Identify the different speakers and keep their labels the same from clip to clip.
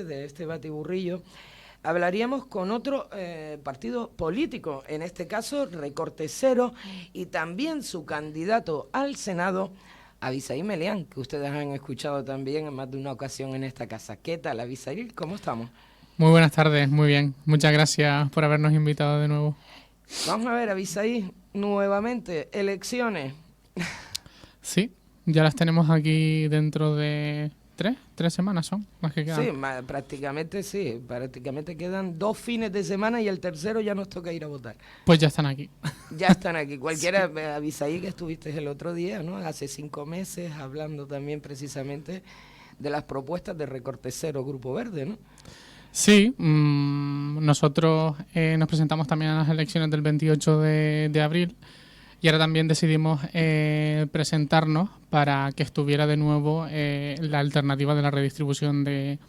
Speaker 1: de este batiburrillo, hablaríamos con otro partido político, en este caso Recorte Cero, y también su candidato al Senado, Abisaíl Melián, que ustedes han escuchado también en más de una ocasión en esta casa. ¿Qué tal, Abisaíl? ¿Cómo estamos?
Speaker 2: Muy buenas tardes, muy bien. Muchas gracias por habernos invitado de nuevo.
Speaker 1: Vamos a ver, Abisaíl, nuevamente, elecciones.
Speaker 2: Sí, ya las tenemos aquí dentro de tres semanas son, más que quedan.
Speaker 1: Sí, prácticamente quedan 2 fines de semana y el tercero ya nos toca ir a votar.
Speaker 2: Pues ya están aquí.
Speaker 1: Ya están aquí. Cualquiera, sí. Abisaíl, que estuviste el otro día, ¿no? Hace 5 meses, hablando también precisamente de las propuestas de Recorte Cero Grupo Verde, ¿no?
Speaker 2: Sí, nosotros nos presentamos también a las elecciones del 28 de abril y ahora también decidimos presentarnos para que estuviera de nuevo la alternativa de la redistribución de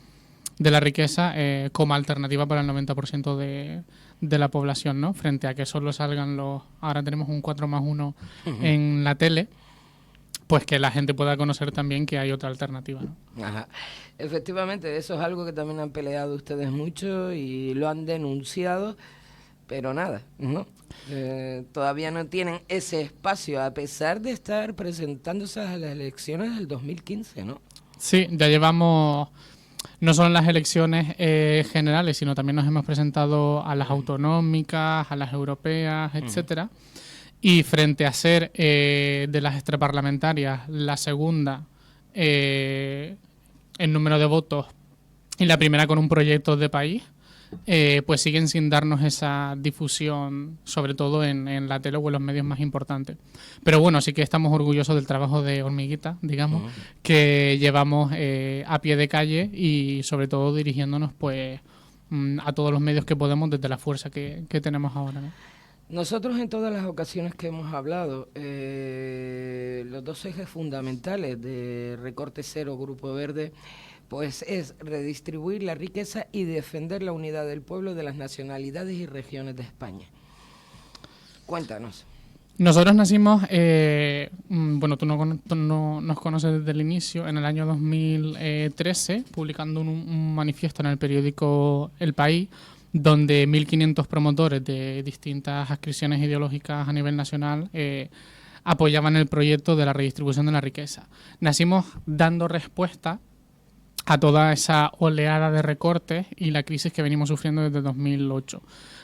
Speaker 2: la riqueza como alternativa para el 90% de la población, ¿no? Frente a que solo salgan ahora tenemos un 4+1 en la tele, pues que la gente pueda conocer también que hay otra alternativa, ¿no?
Speaker 1: Ajá. Efectivamente, eso es algo que también han peleado ustedes mucho y lo han denunciado, pero nada, ¿no? Todavía no tienen ese espacio, a pesar de estar presentándose a las elecciones del 2015, ¿no?
Speaker 2: Sí, ya llevamos no solo en las elecciones generales, sino también nos hemos presentado a las autonómicas, a las europeas, etcétera. Y frente a ser de las extraparlamentarias la segunda en número de votos y la primera con un proyecto de país, pues siguen sin darnos esa difusión, sobre todo en la tele o en los medios más importantes. Pero bueno, sí que estamos orgullosos del trabajo de hormiguita, digamos, que llevamos a pie de calle y sobre todo dirigiéndonos pues a todos los medios que podemos desde la fuerza que tenemos ahora, ¿no?
Speaker 1: Nosotros en todas las ocasiones que hemos hablado, los 2 ejes fundamentales de Recorte Cero Grupo Verde, pues es redistribuir la riqueza y defender la unidad del pueblo, de las nacionalidades y regiones de España. Cuéntanos.
Speaker 2: Nosotros nacimos, bueno, tú no nos conoces desde el inicio, en el año 2013, publicando un manifiesto en el periódico El País, donde 1.500 promotores de distintas adscripciones ideológicas a nivel nacional apoyaban el proyecto de la redistribución de la riqueza. Nacimos dando respuesta a toda esa oleada de recortes y la crisis que venimos sufriendo desde 2008.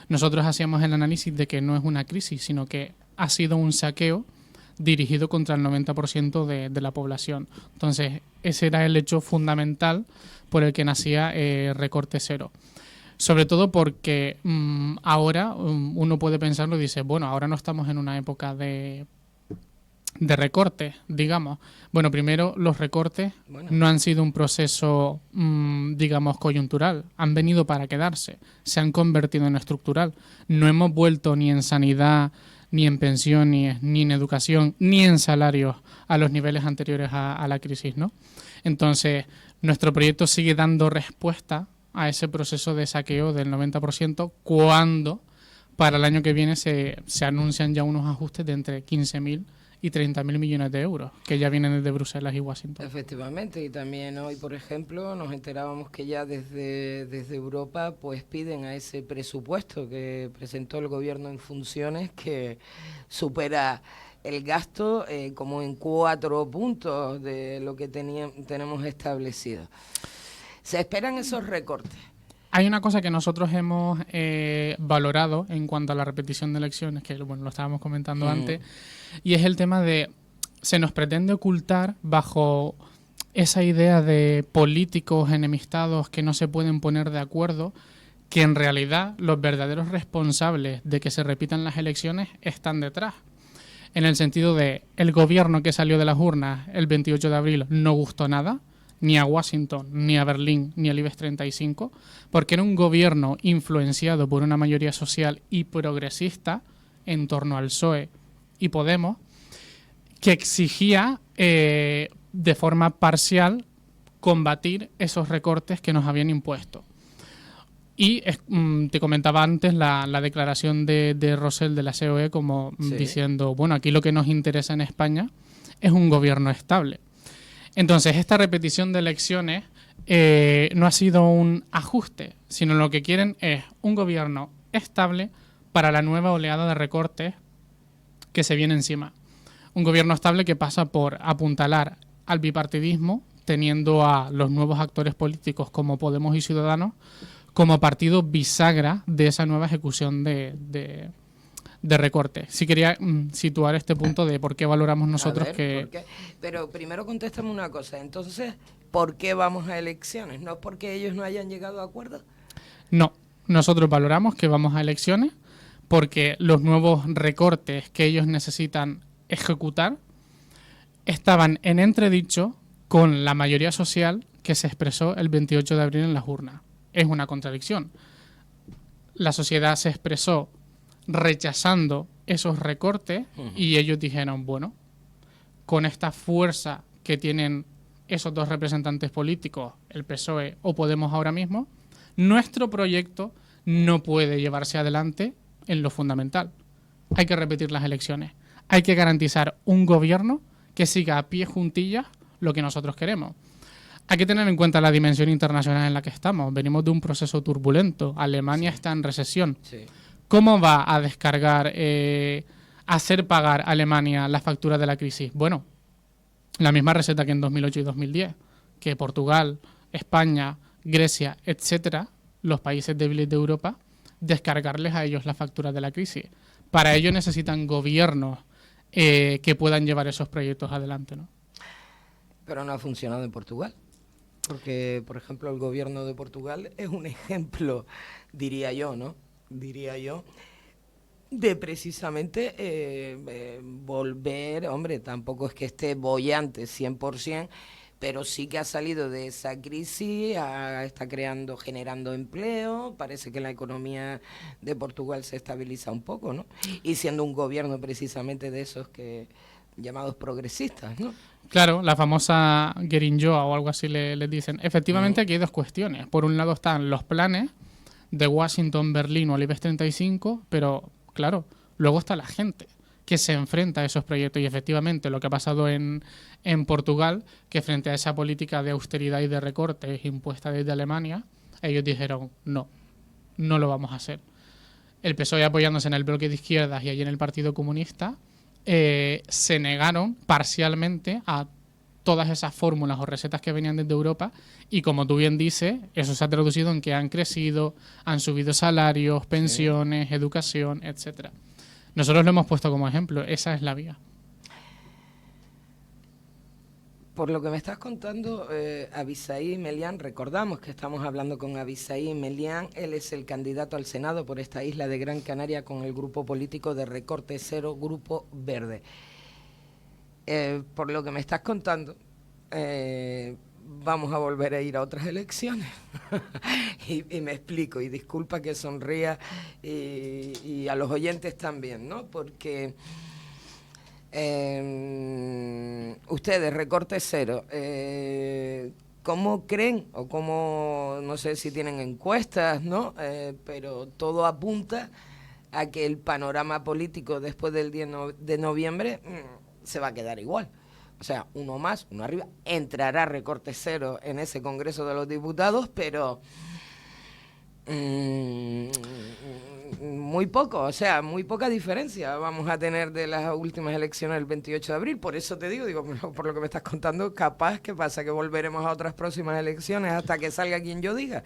Speaker 2: Nosotros hacíamos el análisis de que no es una crisis, sino que ha sido un saqueo dirigido contra el 90% de la población. Entonces, ese era el hecho fundamental por el que nacía Recorte Cero. Sobre todo porque ahora uno puede pensarlo y dice, bueno, ahora no estamos en una época de recortes, digamos. Bueno, primero, los recortes no han sido un proceso, digamos, coyuntural. Han venido para quedarse. Se han convertido en estructural. No hemos vuelto ni en sanidad, ni en pensiones, ni en educación, ni en salarios a los niveles anteriores a la crisis, ¿no? Entonces, nuestro proyecto sigue dando respuesta a ese proceso de saqueo del 90% cuando para el año que viene se anuncian ya unos ajustes de entre 15.000 y 30.000 millones de euros, que ya vienen desde Bruselas y Washington.
Speaker 1: Efectivamente, y también hoy, por ejemplo, nos enterábamos que ya desde Europa pues piden a ese presupuesto que presentó el gobierno en funciones, que supera el gasto como en 4 puntos de lo que tenemos establecido. ¿Se esperan esos recortes?
Speaker 2: Hay una cosa que nosotros hemos valorado en cuanto a la repetición de elecciones, que bueno, lo estábamos comentando antes, y es el tema de se nos pretende ocultar bajo esa idea de políticos enemistados que no se pueden poner de acuerdo, que en realidad los verdaderos responsables de que se repitan las elecciones están detrás. En el sentido de el gobierno que salió de las urnas el 28 de abril no gustó nada, ni a Washington, ni a Berlín, ni al IBEX 35, porque era un gobierno influenciado por una mayoría social y progresista en torno al PSOE y Podemos, que exigía de forma parcial combatir esos recortes que nos habían impuesto. Y te comentaba antes la declaración de Rosell de la COE como diciendo, bueno, aquí lo que nos interesa en España es un gobierno estable. Entonces, esta repetición de elecciones no ha sido un ajuste, sino lo que quieren es un gobierno estable para la nueva oleada de recortes que se viene encima. Un gobierno estable que pasa por apuntalar al bipartidismo, teniendo a los nuevos actores políticos como Podemos y Ciudadanos como partido bisagra de esa nueva ejecución de recortes. Sí quería situar este punto de por qué valoramos nosotros que...
Speaker 1: Pero primero contéstame una cosa. Entonces, ¿por qué vamos a elecciones? ¿No es porque ellos no hayan llegado a acuerdo?
Speaker 2: No, nosotros valoramos que vamos a elecciones porque los nuevos recortes que ellos necesitan ejecutar estaban en entredicho con la mayoría social que se expresó el 28 de abril en las urnas. Es una contradicción. La sociedad se expresó rechazando esos recortes y ellos dijeron, bueno, con esta fuerza que tienen esos dos representantes políticos, el PSOE o Podemos ahora mismo, nuestro proyecto no puede llevarse adelante en lo fundamental. Hay que repetir las elecciones. Hay que garantizar un gobierno que siga a pie juntillas lo que nosotros queremos. Hay que tener en cuenta la dimensión internacional en la que estamos. Venimos de un proceso turbulento. Alemania está en recesión. Sí. ¿Cómo va a descargar, hacer pagar a Alemania la factura de la crisis? Bueno, la misma receta que en 2008 y 2010, que Portugal, España, Grecia, etcétera, los países débiles de Europa, descargarles a ellos la factura de la crisis. Para ello necesitan gobiernos que puedan llevar esos proyectos adelante, ¿no?
Speaker 1: Pero no ha funcionado en Portugal. Porque, por ejemplo, el gobierno de Portugal es un ejemplo, diría yo, de precisamente volver, hombre, tampoco es que esté boyante 100%, pero sí que ha salido de esa crisis, está generando empleo, parece que la economía de Portugal se estabiliza un poco, ¿no? Y siendo un gobierno precisamente de esos llamados progresistas, ¿no?
Speaker 2: Claro, la famosa Guerinjoa o algo así le dicen. Efectivamente, aquí hay dos cuestiones. Por un lado están los planes de Washington, Berlín o el IBEX 35, pero claro, luego está la gente que se enfrenta a esos proyectos y efectivamente lo que ha pasado en Portugal, que frente a esa política de austeridad y de recortes impuesta desde Alemania, ellos dijeron no lo vamos a hacer. El PSOE apoyándose en el bloque de izquierdas y allí en el Partido Comunista se negaron parcialmente a todas esas fórmulas o recetas que venían desde Europa y como tú bien dices, eso se ha traducido en que han crecido, han subido salarios, pensiones, sí, educación, etcétera. Nosotros lo hemos puesto como ejemplo, esa es la vía.
Speaker 1: Por lo que me estás contando, Abisaí Melián, recordamos que estamos hablando con Abisaí Melián, él es el candidato al Senado por esta isla de Gran Canaria con el grupo político de Recorte Cero, Grupo Verde. Por lo que me estás contando, vamos a volver a ir a otras elecciones. y me explico, y disculpa que sonría, y a los oyentes también, ¿no? Porque... ustedes, Recorte Cero, ¿cómo creen o cómo, no sé si tienen encuestas, ¿no? Pero todo apunta a que el panorama político después del 10 de noviembre se va a quedar igual. O sea, uno más, uno arriba, entrará Recorte Cero en ese Congreso de los Diputados, pero... muy poco, o sea, muy poca diferencia vamos a tener de las últimas elecciones del 28 de abril, por eso te digo, por lo que me estás contando, capaz que pasa que volveremos a otras próximas elecciones hasta que salga quien yo diga.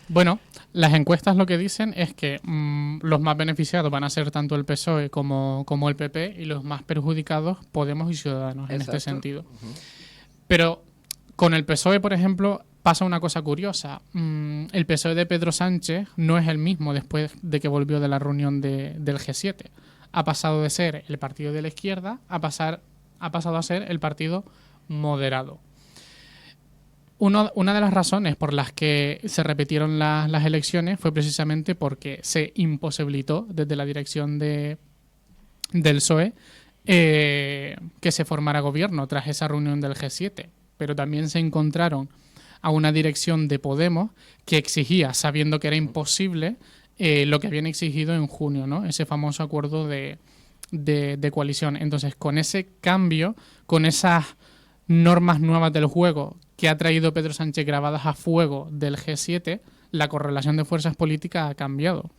Speaker 2: Bueno, las encuestas lo que dicen es que los más beneficiados van a ser tanto el PSOE como el PP y los más perjudicados Podemos y Ciudadanos. Exacto. En este sentido. Pero con el PSOE, por ejemplo, pasa una cosa curiosa. El PSOE de Pedro Sánchez no es el mismo después de que volvió de la reunión del G7. Ha pasado de ser el partido de la izquierda ha pasado a ser el partido moderado. Una de las razones por las que se repitieron las elecciones fue precisamente porque se imposibilitó desde la dirección del PSOE que se formara gobierno tras esa reunión del G7. Pero también se encontraron a una dirección de Podemos que exigía, sabiendo que era imposible, lo que habían exigido en junio, ¿no? Ese famoso acuerdo de coalición. Entonces, con ese cambio, con esas normas nuevas del juego que ha traído Pedro Sánchez grabadas a fuego del G7, la correlación de fuerzas políticas ha cambiado.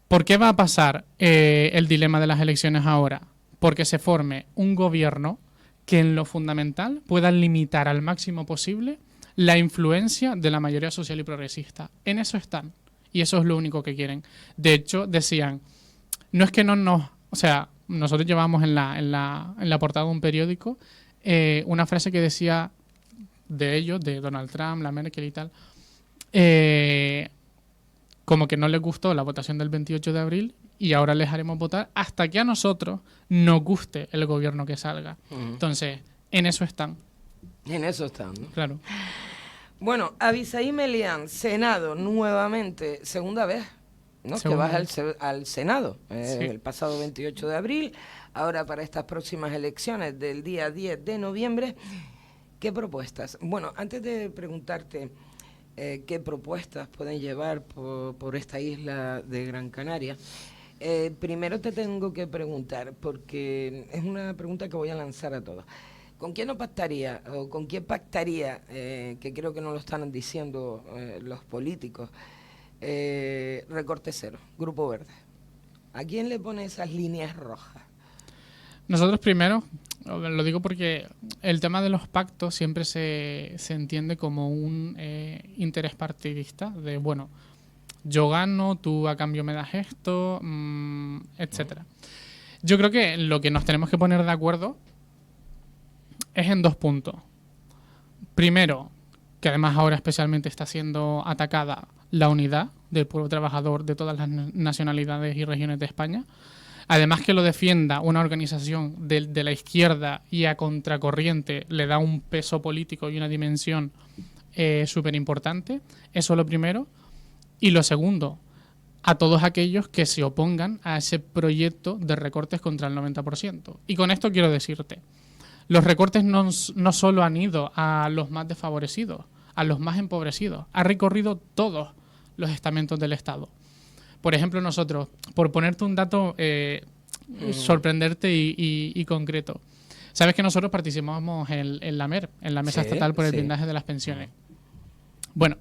Speaker 2: ¿Por qué va a pasar el dilema de las elecciones ahora? Porque se forme un gobierno que en lo fundamental pueda limitar al máximo posible la influencia de la mayoría social y progresista. En eso están. Y eso es lo único que quieren. De hecho, decían, no es que no nos... O sea, nosotros llevamos en la portada de un periódico una frase que decía de ellos, de Donald Trump, la Merkel y tal, como que no les gustó la votación del 28 de abril y ahora les haremos votar hasta que a nosotros nos guste el gobierno que salga. Entonces, en eso están.
Speaker 1: En eso están, ¿no?
Speaker 2: Claro.
Speaker 1: Bueno, Abisaí Melián, Senado, nuevamente, segunda vez, ¿no? Segunda. Que vas al Senado, sí. El pasado 28 de abril, ahora para estas próximas elecciones del día 10 de noviembre. ¿Qué propuestas? Bueno, antes de preguntarte qué propuestas pueden llevar por esta isla de Gran Canaria, primero te tengo que preguntar, porque es una pregunta que voy a lanzar a todos. ¿Con quién no pactaría, o con quién pactaría, que creo que no lo están diciendo los políticos, Recorte Cero, Grupo Verde? ¿A quién le pone esas líneas rojas?
Speaker 2: Nosotros primero, lo digo porque el tema de los pactos siempre se entiende como un interés partidista, de bueno, yo gano, tú a cambio me das esto, etcétera. Yo creo que lo que nos tenemos que poner de acuerdo es en dos puntos. Primero, que además ahora especialmente está siendo atacada la unidad del pueblo trabajador de todas las nacionalidades y regiones de España. Además que lo defienda una organización de la izquierda y a contracorriente le da un peso político y una dimensión súper importante. Eso es lo primero. Y lo segundo, a todos aquellos que se opongan a ese proyecto de recortes contra el 90%. Y con esto quiero decirte, los recortes no solo han ido a los más desfavorecidos, a los más empobrecidos, ha recorrido todos los estamentos del Estado. Por ejemplo, nosotros, por ponerte un dato, sorprenderte y concreto, sabes que nosotros participamos en la MER, en la Mesa Estatal por el Blindaje de las Pensiones. Bueno,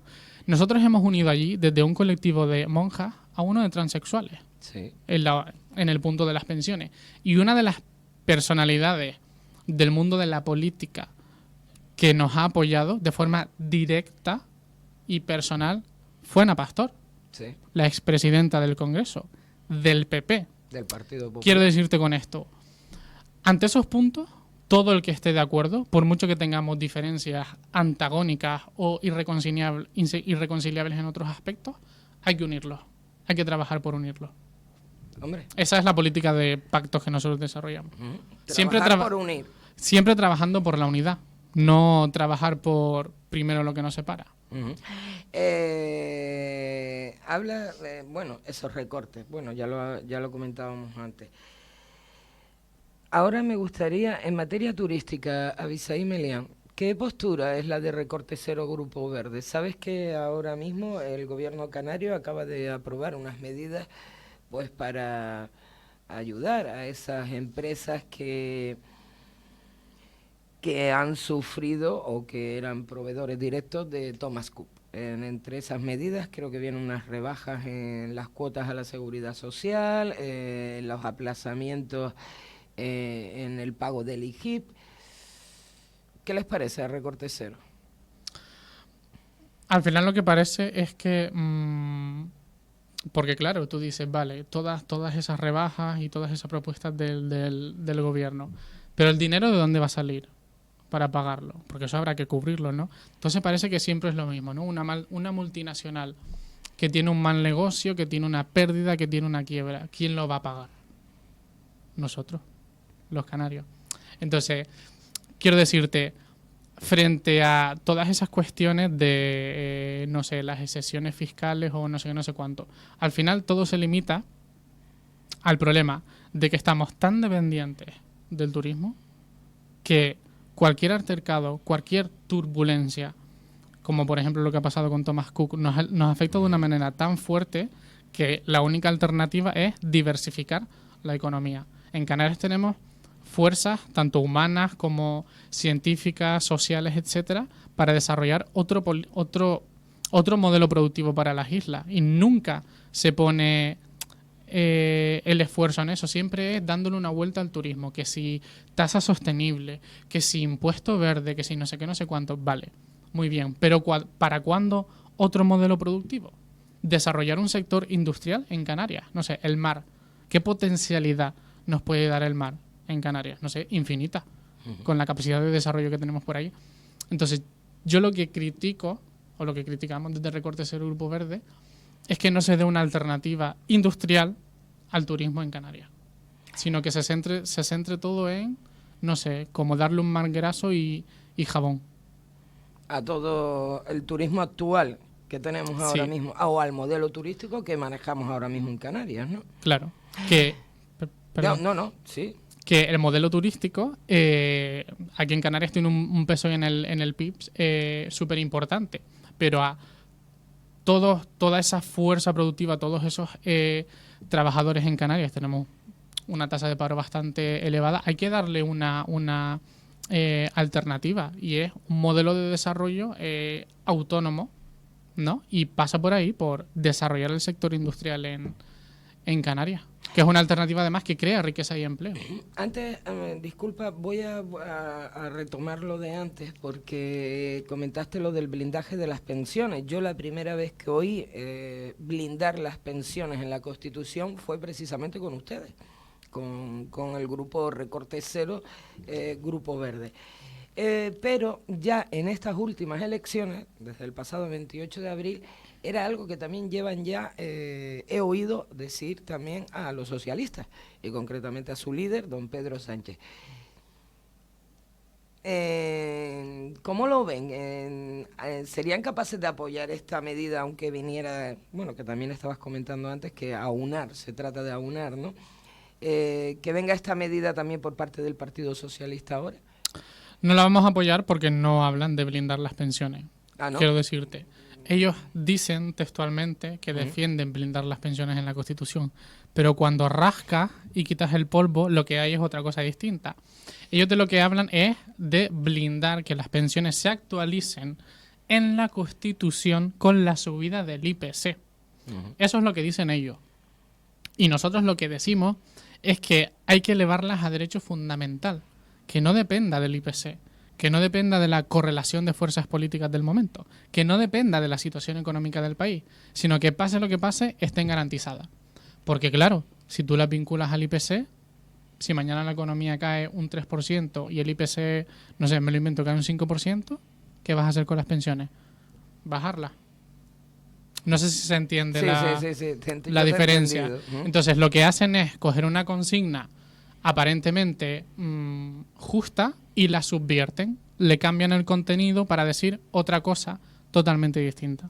Speaker 2: nosotros hemos unido allí desde un colectivo de monjas a uno de transexuales en el punto de las pensiones. Y una de las personalidades del mundo de la política que nos ha apoyado de forma directa y personal fue Ana Pastor, la expresidenta del Congreso, del PP. Del Partido Popular. Quiero decirte con esto, ante esos puntos, todo el que esté de acuerdo, por mucho que tengamos diferencias antagónicas o irreconciliables en otros aspectos, hay que unirlos, hay que trabajar por unirlos. Hombre. Esa es la política de pactos que nosotros desarrollamos. Siempre por unir. Siempre trabajando por la unidad, no trabajar por primero lo que nos separa.
Speaker 1: Habla, bueno, esos recortes, bueno, ya lo comentábamos antes. Ahora me gustaría, en materia turística, Abisaí Melián, ¿qué postura es la de Recorte Cero Grupo Verde? Sabes que ahora mismo el gobierno canario acaba de aprobar unas medidas pues para ayudar a esas empresas que han sufrido o que eran proveedores directos de Thomas Cook. Entre esas medidas creo que vienen unas rebajas en las cuotas a la seguridad social, los aplazamientos en el pago del IGIP. ¿Qué les parece a Recorte Cero?
Speaker 2: Al final lo que parece es que... porque claro, tú dices, vale, todas esas rebajas y todas esas propuestas del gobierno, pero ¿el dinero de dónde va a salir para pagarlo? Porque eso habrá que cubrirlo, ¿no? Entonces parece que siempre es lo mismo, ¿no? Una multinacional que tiene un mal negocio, que tiene una pérdida, que tiene una quiebra. ¿Quién lo va a pagar? Nosotros, los canarios. Entonces, quiero decirte, frente a todas esas cuestiones de, no sé, las excepciones fiscales o no sé qué, no sé cuánto, al final todo se limita al problema de que estamos tan dependientes del turismo que cualquier altercado, cualquier turbulencia, como por ejemplo lo que ha pasado con Thomas Cook, nos afecta de una manera tan fuerte que la única alternativa es diversificar la economía. En Canarias tenemos fuerzas, tanto humanas como científicas, sociales, etcétera, para desarrollar otro modelo productivo para las islas. Y nunca se pone el esfuerzo en eso, siempre es dándole una vuelta al turismo, que si tasa sostenible, que si impuesto verde, que si no sé qué, no sé cuánto, vale, muy bien, pero ¿para cuándo otro modelo productivo? Desarrollar un sector industrial en Canarias, no sé, el mar, ¿qué potencialidad nos puede dar el mar en Canarias? No sé, infinita, con la capacidad de desarrollo que tenemos por ahí. Entonces, yo lo que critico, o lo que criticamos desde Recorte Cero Grupo Verde, es que no se dé una alternativa industrial al turismo en Canarias, sino que se centre todo en, no sé, como darle un manguerazo y jabón.
Speaker 1: A todo el turismo actual que tenemos ahora mismo, o al modelo turístico que manejamos ahora mismo en Canarias, ¿no?
Speaker 2: Claro, que...
Speaker 1: sí.
Speaker 2: Que el modelo turístico aquí en Canarias tiene un peso en el PIB súper importante, pero a toda esa fuerza productiva, todos esos trabajadores en Canarias, tenemos una tasa de paro bastante elevada, hay que darle una alternativa, y es un modelo de desarrollo autónomo, ¿no? Y pasa por ahí, por desarrollar el sector industrial en Canarias, que es una alternativa además que crea riqueza y empleo.
Speaker 1: Antes, disculpa, voy a retomar lo de antes, porque comentaste lo del blindaje de las pensiones. Yo la primera vez que oí blindar las pensiones en la Constitución fue precisamente con ustedes, con el grupo Recorte Cero, Grupo Verde. Pero ya en estas últimas elecciones, desde el pasado 28 de abril, era algo que también llevan ya, he oído decir también a los socialistas, y concretamente a su líder, don Pedro Sánchez. ¿Cómo lo ven? ¿Serían capaces de apoyar esta medida, aunque viniera, bueno, que también estabas comentando antes, que aunar, se trata de aunar, ¿no? Que venga esta medida también por parte del Partido Socialista ahora.
Speaker 2: No la vamos a apoyar porque no hablan de blindar las pensiones.
Speaker 1: ¿No?
Speaker 2: Quiero decirte, ellos dicen textualmente que defienden blindar las pensiones en la Constitución, pero cuando rascas y quitas el polvo, lo que hay es otra cosa distinta. Ellos de lo que hablan es de blindar que las pensiones se actualicen en la Constitución con la subida del IPC. Eso es lo que dicen ellos. Y nosotros lo que decimos es que hay que elevarlas a derecho fundamental, que no dependa del IPC, que no dependa de la correlación de fuerzas políticas del momento, que no dependa de la situación económica del país, sino que pase lo que pase, estén garantizadas. Porque claro, si tú las vinculas al IPC, si mañana la economía cae un 3% y el IPC, no sé, me lo invento, cae un 5%, ¿qué vas a hacer con las pensiones? Bajarlas. No sé si se entiende la diferencia. Entonces, lo que hacen es coger una consigna aparentemente justa y la subvierten, le cambian el contenido para decir otra cosa totalmente distinta.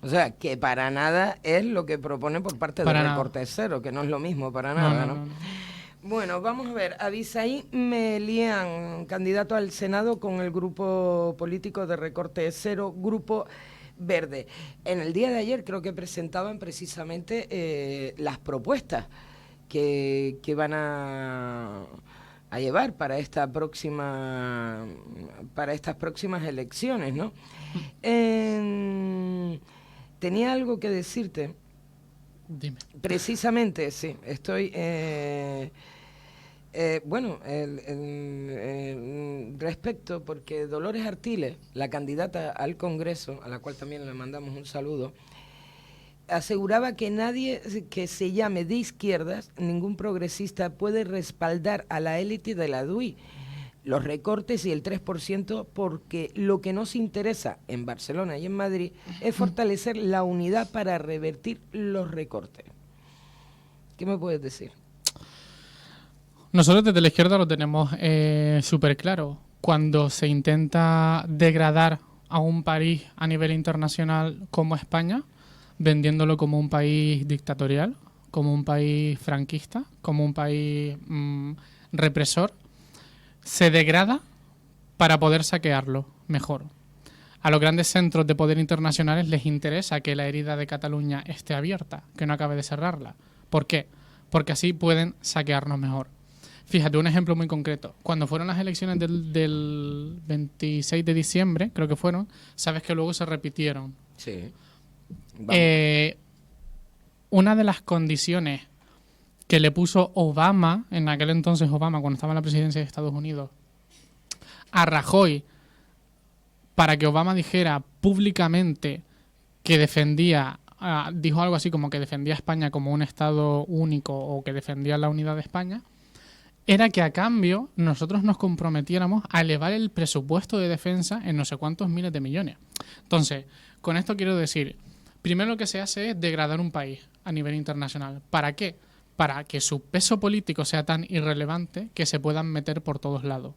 Speaker 1: O sea, que para nada es lo que proponen por parte del Recorte Cero, que no es lo mismo para nada, ¿no? Bueno, vamos a ver, Abisaí Melián, candidato al Senado con el grupo político de Recorte Cero, Grupo Verde. En el día de ayer creo que presentaban precisamente las propuestas que van a llevar para estas próximas elecciones, ¿no? Tenía algo que decirte.
Speaker 2: Dime.
Speaker 1: Precisamente, sí, estoy... respecto, porque Dolores Artiles, la candidata al Congreso, a la cual también le mandamos un saludo, aseguraba que nadie que se llame de izquierdas, ningún progresista puede respaldar a la élite de la DUI, los recortes y el 3%, porque lo que nos interesa en Barcelona y en Madrid es fortalecer la unidad para revertir los recortes. ¿Qué me puedes decir?
Speaker 2: Nosotros desde la izquierda lo tenemos súper claro. Cuando se intenta degradar a un país a nivel internacional como España, vendiéndolo como un país dictatorial, como un país franquista, como un país represor, se degrada para poder saquearlo mejor. A los grandes centros de poder internacionales les interesa que la herida de Cataluña esté abierta, que no acabe de cerrarla. ¿Por qué? Porque así pueden saquearnos mejor. Fíjate, un ejemplo muy concreto. Cuando fueron las elecciones del 26 de diciembre, creo que fueron, sabes que luego se repitieron.
Speaker 1: Sí.
Speaker 2: Una de las condiciones que le puso Obama, en aquel entonces Obama, cuando estaba en la presidencia de Estados Unidos, a Rajoy, para que Obama dijera públicamente que defendía, dijo algo así como que defendía a España como un Estado único o que defendía la unidad de España, era que a cambio nosotros nos comprometiéramos a elevar el presupuesto de defensa en no sé cuántos miles de millones. Entonces, con esto quiero decir, primero lo que se hace es degradar un país a nivel internacional. ¿Para qué? Para que su peso político sea tan irrelevante que se puedan meter por todos lados.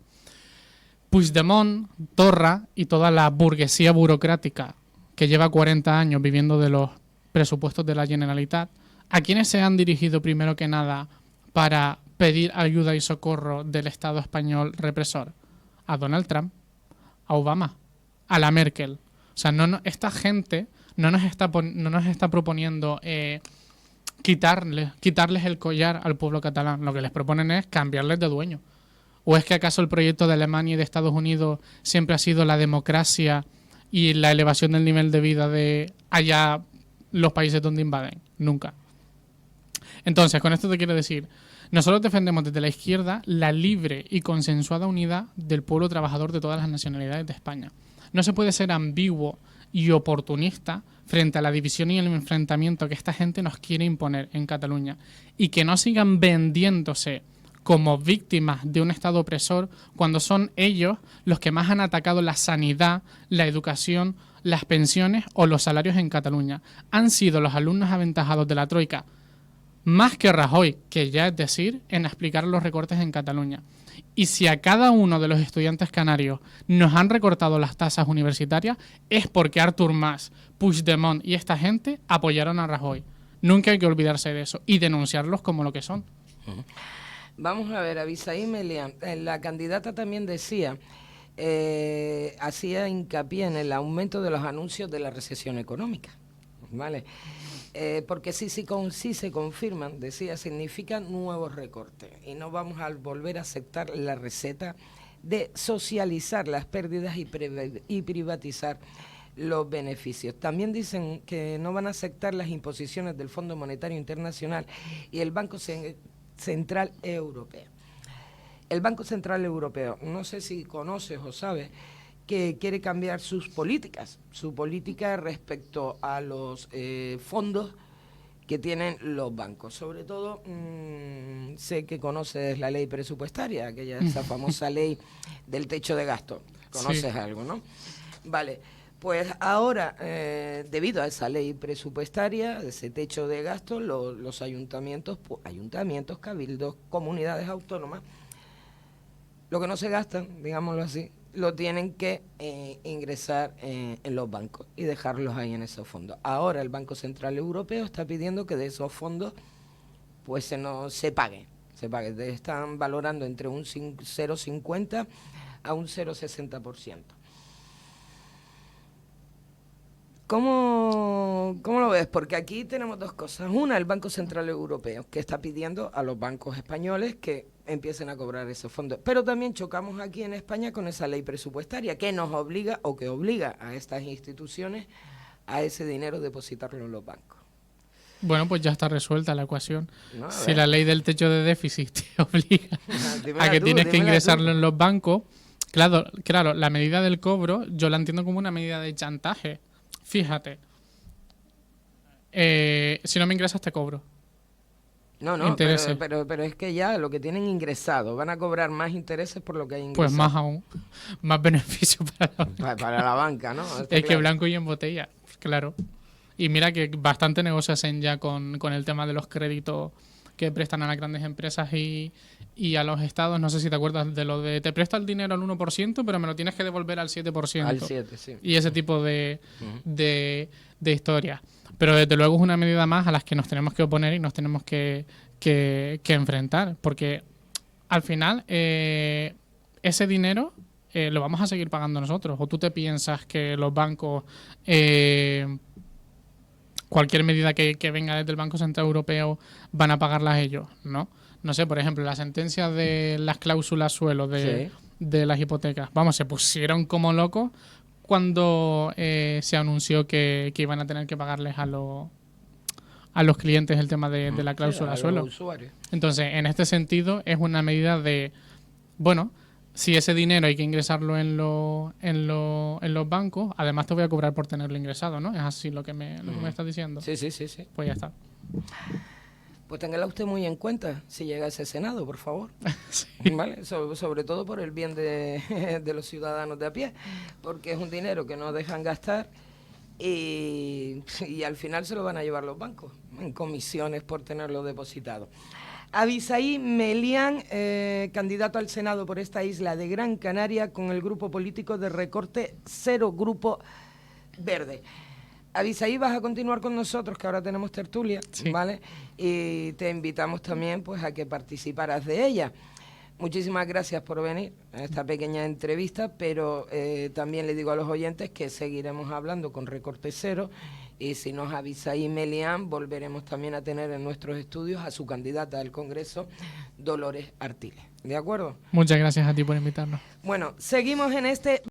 Speaker 2: Puigdemont, Torra y toda la burguesía burocrática que lleva 40 años viviendo de los presupuestos de la Generalitat, ¿a quiénes se han dirigido primero que nada para pedir ayuda y socorro del Estado español represor? A Donald Trump, a Obama, a la Merkel. O sea, esta gente no nos está proponiendo quitarles el collar al pueblo catalán. Lo que les proponen es cambiarles de dueño. ¿O es que acaso el proyecto de Alemania y de Estados Unidos siempre ha sido la democracia y la elevación del nivel de vida de allá los países donde invaden? Nunca. Entonces, con esto te quiero decir, nosotros defendemos desde la izquierda la libre y consensuada unidad del pueblo trabajador de todas las nacionalidades de España. No se puede ser ambiguo y oportunista frente a la división y el enfrentamiento que esta gente nos quiere imponer en Cataluña y que no sigan vendiéndose como víctimas de un Estado opresor cuando son ellos los que más han atacado la sanidad, la educación, las pensiones o los salarios en Cataluña. Han sido los alumnos aventajados de la Troika, más que Rajoy, que ya es decir, en explicar los recortes en Cataluña. Y si a cada uno de los estudiantes canarios nos han recortado las tasas universitarias, es porque Artur Mas, Puigdemont y esta gente apoyaron a Rajoy. Nunca hay que olvidarse de eso y denunciarlos como lo que son.
Speaker 1: Vamos a ver, Abisaí Melián, la candidata también decía, hacía hincapié en el aumento de los anuncios de la recesión económica, ¿vale? Porque si se confirman, decía, significan nuevos recortes y no vamos a volver a aceptar la receta de socializar las pérdidas y privatizar los beneficios. También dicen que no van a aceptar las imposiciones del Fondo Monetario Internacional y el Banco Central Europeo. El Banco Central Europeo, no sé si conoces o sabes, que quiere cambiar su política respecto a los fondos que tienen los bancos. Sobre todo, sé que conoces la ley presupuestaria, esa famosa ley del techo de gasto. Conoces sí. Algo, ¿no? Vale, pues ahora, debido a esa ley presupuestaria, ese techo de gasto, los ayuntamientos, cabildos, comunidades autónomas, lo que no se gastan, digámoslo así, lo tienen que ingresar en los bancos y dejarlos ahí en esos fondos. Ahora el Banco Central Europeo está pidiendo que de esos fondos pues se pague. Están valorando entre un 0,50 a un 0,60%. ¿Cómo lo ves? Porque aquí tenemos dos cosas. Una, el Banco Central Europeo, que está pidiendo a los bancos españoles que empiecen a cobrar esos fondos. Pero también chocamos aquí en España con esa ley presupuestaria que nos obliga o que obliga a estas instituciones a ese dinero depositarlo en los bancos.
Speaker 2: Bueno, pues ya está resuelta la ecuación. No, si la ley del techo de déficit te obliga a que tienes que ingresarlo en los bancos, claro, la medida del cobro yo la entiendo como una medida de chantaje. Fíjate, si no me ingresas te cobro.
Speaker 1: No, pero es que ya lo que tienen ingresado, van a cobrar más intereses por lo que hay ingresado.
Speaker 2: Pues más aún, más beneficio
Speaker 1: para la banca, ¿no?
Speaker 2: Es que blanco y en botella, claro. Y mira que bastante negociasen ya con el tema de los créditos que prestan a las grandes empresas y a los estados. No sé si te acuerdas de lo de te presto el dinero al 1%, pero me lo tienes que devolver al 7%.
Speaker 1: Al 7%, sí.
Speaker 2: Y ese tipo de historias. Pero desde luego es una medida más a las que nos tenemos que oponer y nos tenemos que enfrentar. Porque al final ese dinero lo vamos a seguir pagando nosotros. ¿O tú te piensas que los bancos... cualquier medida que venga desde el Banco Central Europeo van a pagarlas ellos? No. no sé, por ejemplo, la sentencia de las cláusulas suelo de las hipotecas, vamos, se pusieron como locos cuando se anunció que iban a tener que pagarles a los clientes el tema de la cláusula suelo. Entonces, en este sentido, es una medida de, bueno, si ese dinero hay que ingresarlo en los bancos, además te voy a cobrar por tenerlo ingresado, ¿no? ¿Es así lo que me estás diciendo?
Speaker 1: Sí.
Speaker 2: Pues ya está.
Speaker 1: Pues téngala usted muy en cuenta si llega a ese Senado, por favor. Sí. ¿Vale? Sobre todo por el bien de los ciudadanos de a pie, porque es un dinero que no dejan gastar y al final se lo van a llevar los bancos en comisiones por tenerlo depositado. Abisaí Melián, candidato al Senado por esta isla de Gran Canaria con el grupo político de Recorte Cero, Grupo Verde. Abisaí, vas a continuar con nosotros, que ahora tenemos tertulia, sí, ¿vale? Y te invitamos también pues a que participaras de ella. Muchísimas gracias por venir a esta pequeña entrevista, pero también le digo a los oyentes que seguiremos hablando con Recorte Cero y si nos avisa ahí Melián, volveremos también a tener en nuestros estudios a su candidata al Congreso, Dolores Artiles. ¿De acuerdo?
Speaker 2: Muchas gracias a ti por invitarnos.
Speaker 1: Bueno, seguimos en este...